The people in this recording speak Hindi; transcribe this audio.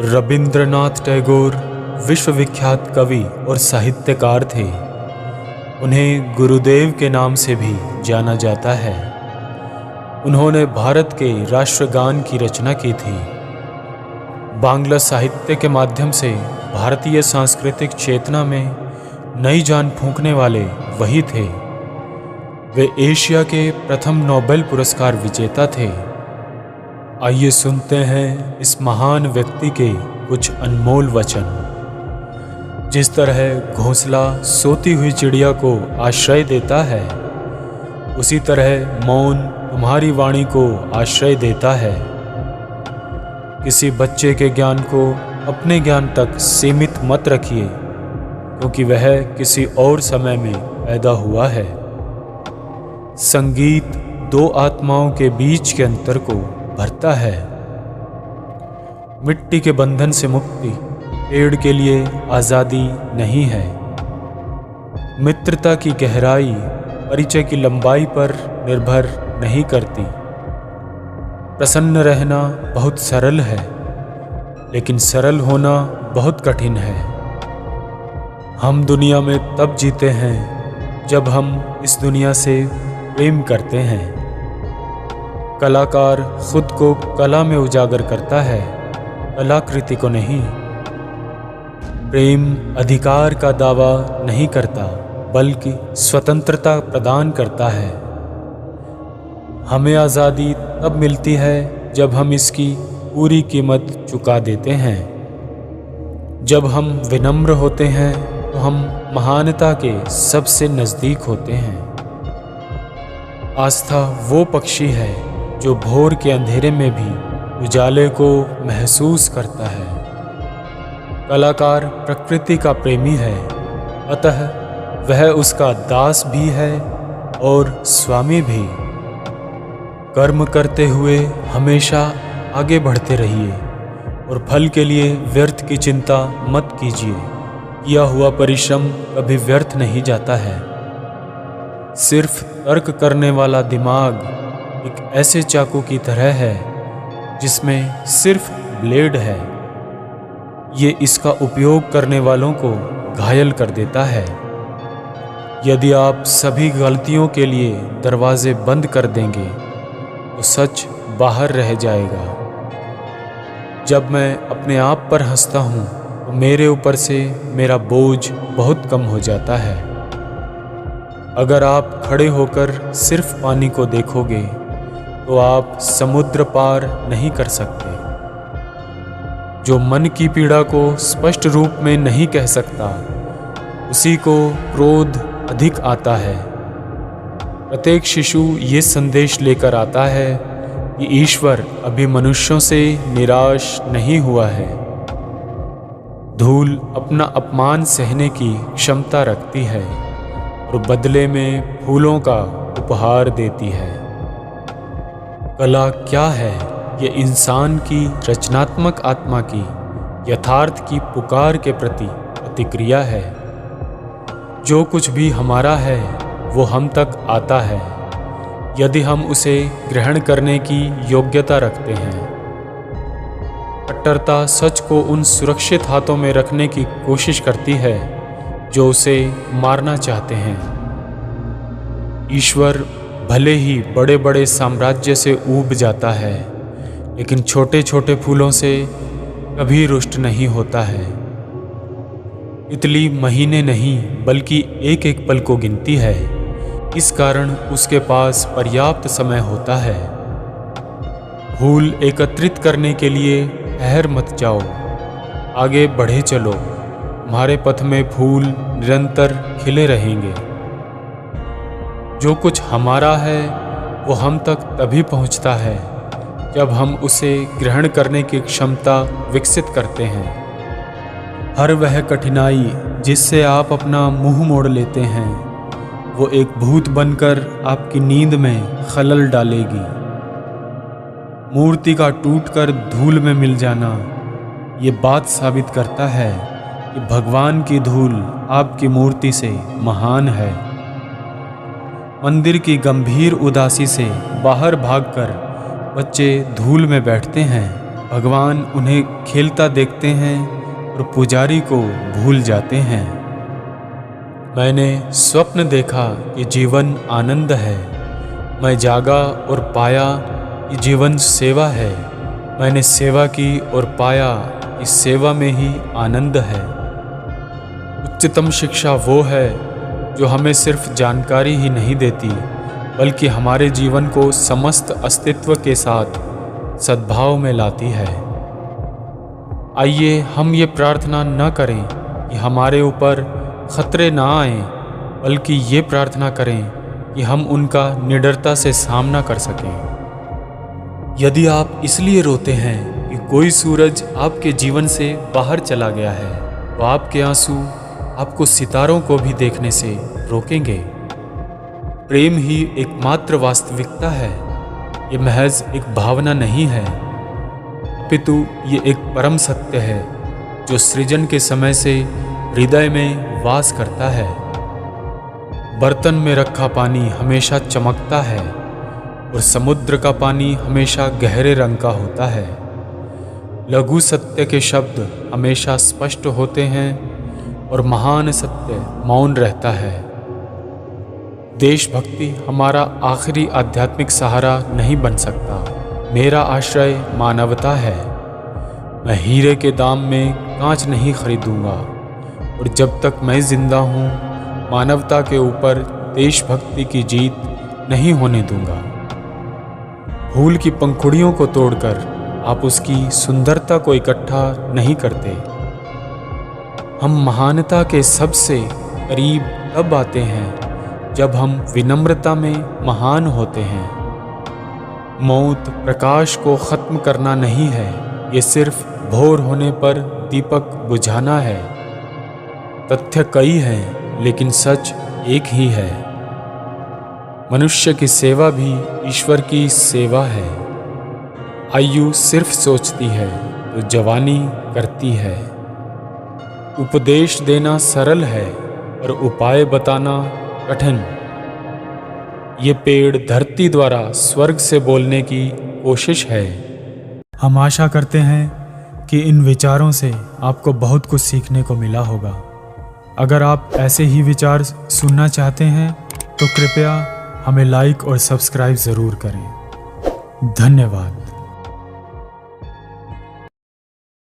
रविंद्रनाथ टैगोर विश्वविख्यात कवि और साहित्यकार थे। उन्हें गुरुदेव के नाम से भी जाना जाता है। उन्होंने भारत के राष्ट्रगान की रचना की थी। बांग्ला साहित्य के माध्यम से भारतीय सांस्कृतिक चेतना में नई जान फूंकने वाले वही थे। वे एशिया के प्रथम नोबेल पुरस्कार विजेता थे। आइए सुनते हैं इस महान व्यक्ति के कुछ अनमोल वचन। जिस तरह घोंसला सोती हुई चिड़िया को आश्रय देता है, उसी तरह मौन तुम्हारी वाणी को आश्रय देता है। किसी बच्चे के ज्ञान को अपने ज्ञान तक सीमित मत रखिए, क्योंकि वह किसी और समय में पैदा हुआ है। संगीत दो आत्माओं के बीच के अंतर को भरता है। मिट्टी के बंधन से मुक्ति पेड़ के लिए आज़ादी नहीं है। मित्रता की गहराई परिचय की लंबाई पर निर्भर नहीं करती। प्रसन्न रहना बहुत सरल है, लेकिन सरल होना बहुत कठिन है। हम दुनिया में तब जीते हैं जब हम इस दुनिया से प्रेम करते हैं। कलाकार खुद को कला में उजागर करता है, कलाकृति को नहीं। प्रेम अधिकार का दावा नहीं करता, बल्कि स्वतंत्रता प्रदान करता है। हमें आज़ादी तब मिलती है जब हम इसकी पूरी कीमत चुका देते हैं। जब हम विनम्र होते हैं तो हम महानता के सबसे नज़दीक होते हैं। आस्था वो पक्षी है जो भोर के अंधेरे में भी उजाले को महसूस करता है। कलाकार प्रकृति का प्रेमी है, अतः वह उसका दास भी है और स्वामी भी। कर्म करते हुए हमेशा आगे बढ़ते रहिए और फल के लिए व्यर्थ की चिंता मत कीजिए। किया हुआ परिश्रम कभी व्यर्थ नहीं जाता है। सिर्फ तर्क करने वाला दिमाग एक ऐसे चाकू की तरह है जिसमें सिर्फ ब्लेड है। ये इसका उपयोग करने वालों को घायल कर देता है। यदि आप सभी गलतियों के लिए दरवाजे बंद कर देंगे तो सच बाहर रह जाएगा। जब मैं अपने आप पर हंसता हूँ तो मेरे ऊपर से मेरा बोझ बहुत कम हो जाता है। अगर आप खड़े होकर सिर्फ पानी को देखोगे तो आप समुद्र पार नहीं कर सकते। जो मन की पीड़ा को स्पष्ट रूप में नहीं कह सकता, उसी को क्रोध अधिक आता है। प्रत्येक शिशु ये संदेश लेकर आता है कि ईश्वर अभी मनुष्यों से निराश नहीं हुआ है। धूल अपना अपमान सहने की क्षमता रखती है और बदले में फूलों का उपहार देती है। कला क्या है? ये इंसान की रचनात्मक आत्मा की यथार्थ की पुकार के प्रति प्रतिक्रिया है। जो कुछ भी हमारा है वो हम तक आता है, यदि हम उसे ग्रहण करने की योग्यता रखते हैं। कट्टरता सच को उन सुरक्षित हाथों में रखने की कोशिश करती है जो उसे मारना चाहते हैं। ईश्वर भले ही बड़े बड़े साम्राज्य से ऊब जाता है, लेकिन छोटे छोटे फूलों से कभी रुष्ट नहीं होता है। तितली महीने नहीं बल्कि एक एक पल को गिनती है, इस कारण उसके पास पर्याप्त समय होता है। फूल एकत्रित करने के लिए ठहर मत जाओ, आगे बढ़े चलो। तुम्हारे पथ में फूल निरंतर खिले रहेंगे। जो कुछ हमारा है वो हम तक तभी पहुंचता है जब हम उसे ग्रहण करने की क्षमता विकसित करते हैं। हर वह कठिनाई जिससे आप अपना मुंह मोड़ लेते हैं, वो एक भूत बनकर आपकी नींद में खलल डालेगी। मूर्ति का टूटकर धूल में मिल जाना ये बात साबित करता है कि भगवान की धूल आपकी मूर्ति से महान है। मंदिर की गंभीर उदासी से बाहर भागकर बच्चे धूल में बैठते हैं, भगवान उन्हें खेलता देखते हैं और पुजारी को भूल जाते हैं। मैंने स्वप्न देखा कि जीवन आनंद है। मैं जागा और पाया कि जीवन सेवा है। मैंने सेवा की और पाया कि सेवा में ही आनंद है। उच्चतम शिक्षा वो है जो हमें सिर्फ जानकारी ही नहीं देती, बल्कि हमारे जीवन को समस्त अस्तित्व के साथ सद्भाव में लाती है। आइए हम ये प्रार्थना न करें कि हमारे ऊपर खतरे ना आएं, बल्कि ये प्रार्थना करें कि हम उनका निडरता से सामना कर सकें। यदि आप इसलिए रोते हैं कि कोई सूरज आपके जीवन से बाहर चला गया है, तो आपके आंसू आपको सितारों को भी देखने से रोकेंगे। प्रेम ही एकमात्र वास्तविकता है। ये महज एक भावना नहीं है, अपितु ये एक परम सत्य है जो सृजन के समय से हृदय में वास करता है। बर्तन में रखा पानी हमेशा चमकता है और समुद्र का पानी हमेशा गहरे रंग का होता है। लघु सत्य के शब्द हमेशा स्पष्ट होते हैं और महान सत्य मौन रहता है। देशभक्ति हमारा आखिरी आध्यात्मिक सहारा नहीं बन सकता। मेरा आश्रय मानवता है। मैं हीरे के दाम में कांच नहीं खरीदूंगा और जब तक मैं जिंदा हूँ मानवता के ऊपर देशभक्ति की जीत नहीं होने दूंगा। फूल की पंखुड़ियों को तोड़कर आप उसकी सुंदरता को इकट्ठा नहीं करते। हम महानता के सबसे करीब तब आते हैं जब हम विनम्रता में महान होते हैं। मौत प्रकाश को ख़त्म करना नहीं है, ये सिर्फ भोर होने पर दीपक बुझाना है। तथ्य कई हैं लेकिन सच एक ही है। मनुष्य की सेवा भी ईश्वर की सेवा है। आयु सिर्फ सोचती है तो जवानी करती है। उपदेश देना सरल है और उपाय बताना कठिन। ये पेड़ धरती द्वारा स्वर्ग से बोलने की कोशिश है। हम आशा करते हैं कि इन विचारों से आपको बहुत कुछ सीखने को मिला होगा। अगर आप ऐसे ही विचार सुनना चाहते हैं तो कृपया हमें लाइक और सब्सक्राइब ज़रूर करें। धन्यवाद।